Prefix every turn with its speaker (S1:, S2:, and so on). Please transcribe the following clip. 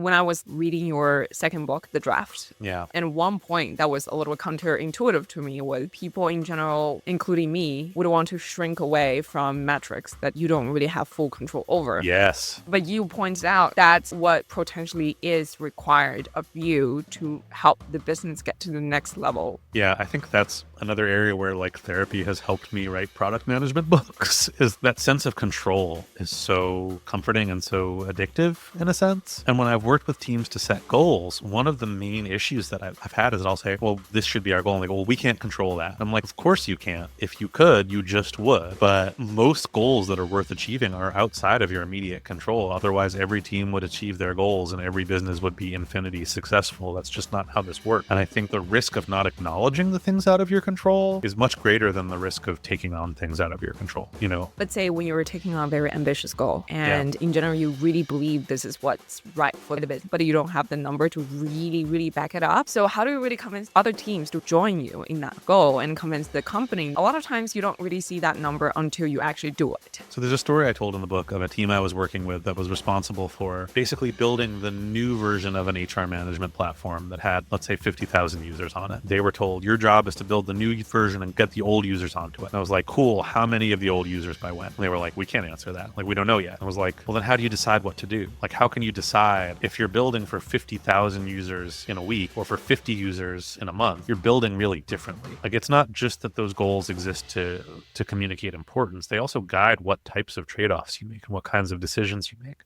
S1: when I was reading your second book, The Draft, and one point that was a little counterintuitive to me was people in general, including me, would want to shrink away from metrics that you don't really have full control over.
S2: Yes.
S1: But you pointed out that's what potentially is required of you to help the business get to the next level.
S2: Yeah, I think that's another area where like therapy has helped me write product management books, is that sense of control is so comforting and so addictive in a sense. And when I've worked with teams to set goals, one of the main issues that I've had is I'll say, well, this should be our goal. And they go, well, we can't control that. I'm like, of course you can't. If you could, you just would. But most goals that are worth achieving are outside of your immediate control. Otherwise, every team would achieve their goals and every business would be infinity successful. That's just not how this works. And I think the risk of not acknowledging the things out of your control is much greater than the risk of taking on things out of your control, you know?
S1: Let's say when you're taking on a very ambitious goal and in general, you really believe this is what's right for the business, but you don't have the number to really back it up. So how do you really convince other teams to join you in that goal and convince the company? A lot of times you don't really see that number until you actually do it.
S2: So there's a story I told in the book of a team I was working with that was responsible for basically building the new version of an HR management platform that had, let's say, 50,000 users on it. They were told, your job is to build the new version and get the old users onto it. And I was like, cool, how many of the old users by when? And they were like, we can't answer that. Like, we don't know yet. I was like, well, then how do you decide what to do? Like, how can you decide if you're building for 50,000 users in a week or for 50 users in a month? You're building really differently. Like, it's not just that those goals exist to communicate importance. They also guide what types of trade-offs you make and what kinds of decisions you make.